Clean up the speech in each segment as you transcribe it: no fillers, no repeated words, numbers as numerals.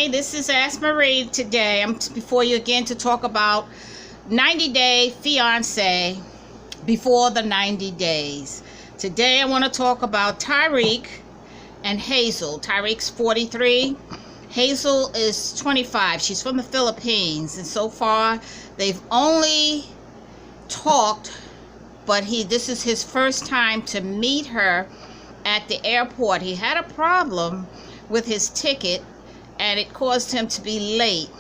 Hey, this is Ask Marie today. I'm before you again to talk about 90-day fiance before the 90 days. Today I want to talk about Tarik and Hazel. Tarik's 43. Hazel is 25. She's from the Philippines, and so far they've only talked, but this is his first time to meet her at the airport. He had a problem with his ticket, and it caused him to be late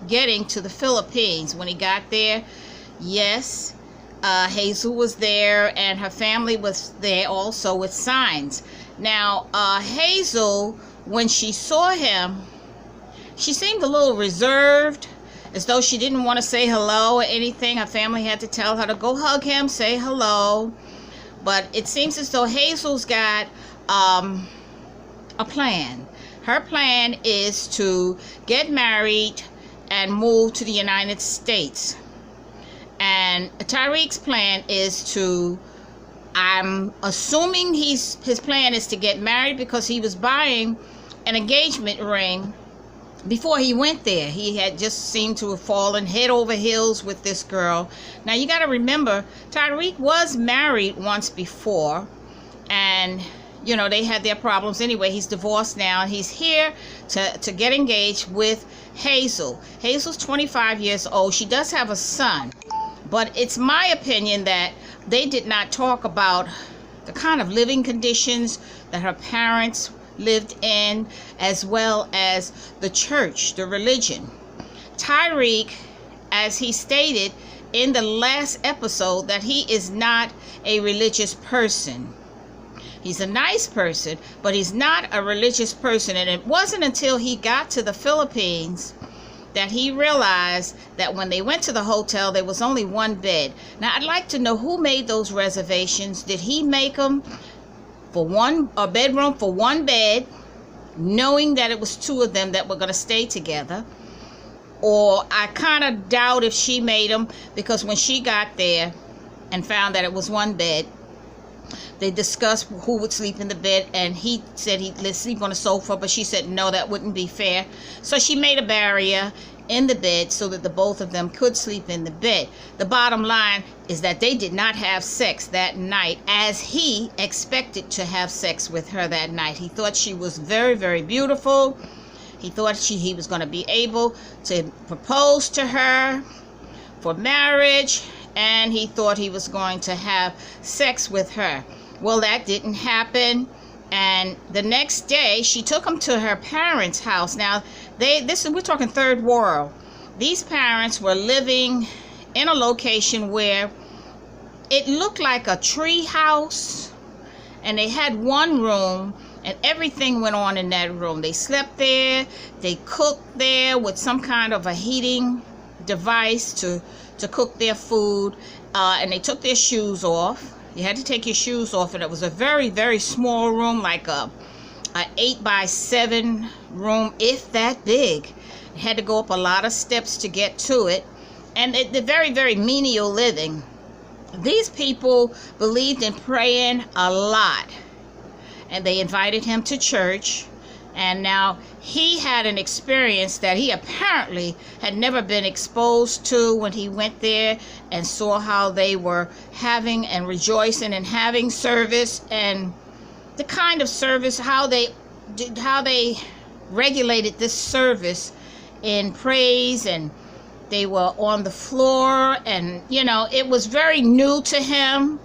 getting to the Philippines. When he got there, yes, Hazel was there, and her family was there also with signs. Now, Hazel, when she saw him, she seemed a little reserved, as though she didn't want to say hello or anything. Her family had to tell her to go hug him, say hello. But it seems as though Hazel's got a plan. Her plan is to get married and move to the United States. And Tarik's plan is to, I'm assuming his plan is to get married, because he was buying an engagement ring before he went there. He had just seemed to have fallen head over heels with this girl. Now you got to remember, Tarik was married once before, and you know, they had their problems anyway. He's divorced now, and he's here to get engaged with Hazel. Hazel's 25 years old. She does have a son, but it's my opinion that they did not talk about the kind of living conditions that her parents lived in, as well as the church, the religion. Tarik, as he stated in the last episode, that he is not a religious person. He's a nice person, but he's not a religious person. And it wasn't until he got to the Philippines that he realized that when they went to the hotel, there was only one bed. Now, I'd like to know who made those reservations. Did he make them for a bedroom for one bed, knowing that it was two of them that were going to stay together? Or I kind of doubt if she made them, because when she got there and found that it was one bed, they discussed who would sleep in the bed, and he said let's sleep on the sofa, but she said no, that wouldn't be fair. So she made a barrier in the bed so that the both of them could sleep in the bed. The bottom line is that they did not have sex that night as he expected to have sex with her that night. He thought she was very, very beautiful. He thought he was going to be able to propose to her for marriage, and he thought he was going to have sex with her. Well, that didn't happen. And the next day, she took him to her parents' house. Now, we're talking third world. These parents were living in a location where it looked like a tree house, and they had one room, and everything went on in that room. They slept there, they cooked there with some kind of a heating device to cook their food, and they took their shoes off. You had to take your shoes off, and it was a very, very small room, like a 8x7 room, if that big. You had to go up a lot of steps to get to it, and they're very, very menial living. These people believed in praying a lot, and they invited him to church. And now he had an experience that he apparently had never been exposed to when he went there and saw how they were having and rejoicing and having service, and the kind of service, how they regulated this service in praise, and they were on the floor, and you know, it was very new to him.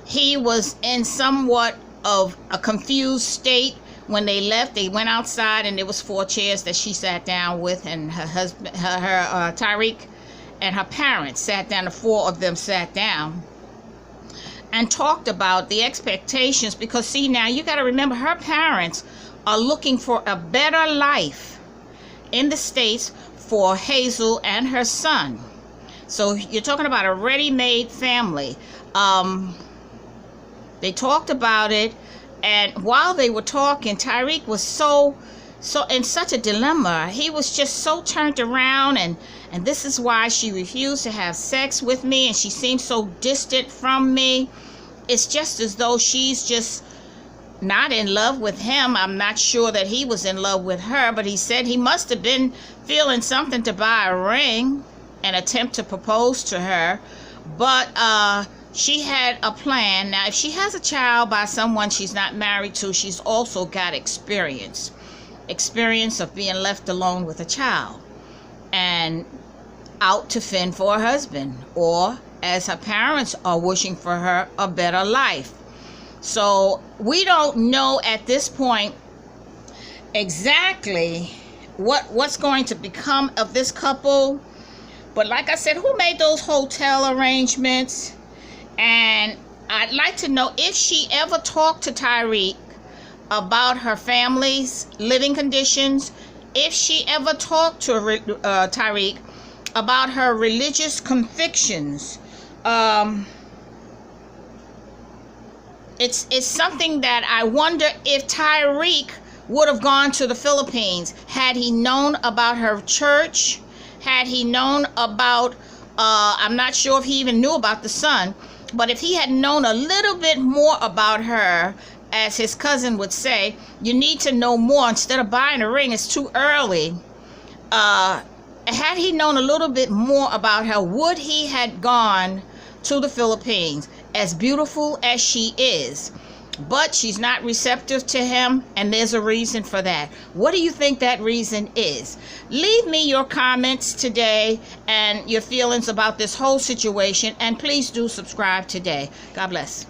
He was in somewhat of a confused state. When they left, they went outside, and there was 4 chairs that she sat down with, and her husband, Tarik, and her parents sat down. The 4 of them sat down and talked about the expectations, because see, now you got to remember, her parents are looking for a better life in the States for Hazel and her son. So you're talking about a ready-made family. They talked about it. And while they were talking, Tarik was so in such a dilemma. He was just so turned around, and this is why she refused to have sex with me, and she seemed so distant from me. It's just as though she's just not in love with him. I'm not sure that he was in love with her, but he said he must have been feeling something to buy a ring and attempt to propose to her. But she had a plan. Now, if she has a child by someone she's not married to, she's also got experience of being left alone with a child and out to fend for her husband, or as her parents are wishing for her a better life. So we don't know at this point exactly what's going to become of this couple. But like I said, who made those hotel arrangements? And I'd like to know if she ever talked to Tarik about her family's living conditions, if she ever talked to Tarik about her religious convictions. It's something that I wonder if Tarik would have gone to the Philippines had he known about her church, had he known about, I'm not sure if he even knew about the son, but if he had known a little bit more about her, as his cousin would say, you need to know more. Instead of buying a ring, it's too early. Had he known a little bit more about her, would he had gone to the Philippines? As beautiful as she is, but she's not receptive to him, and there's a reason for that. What do you think that reason is? Leave me your comments today and your feelings about this whole situation, and please do subscribe today. God bless.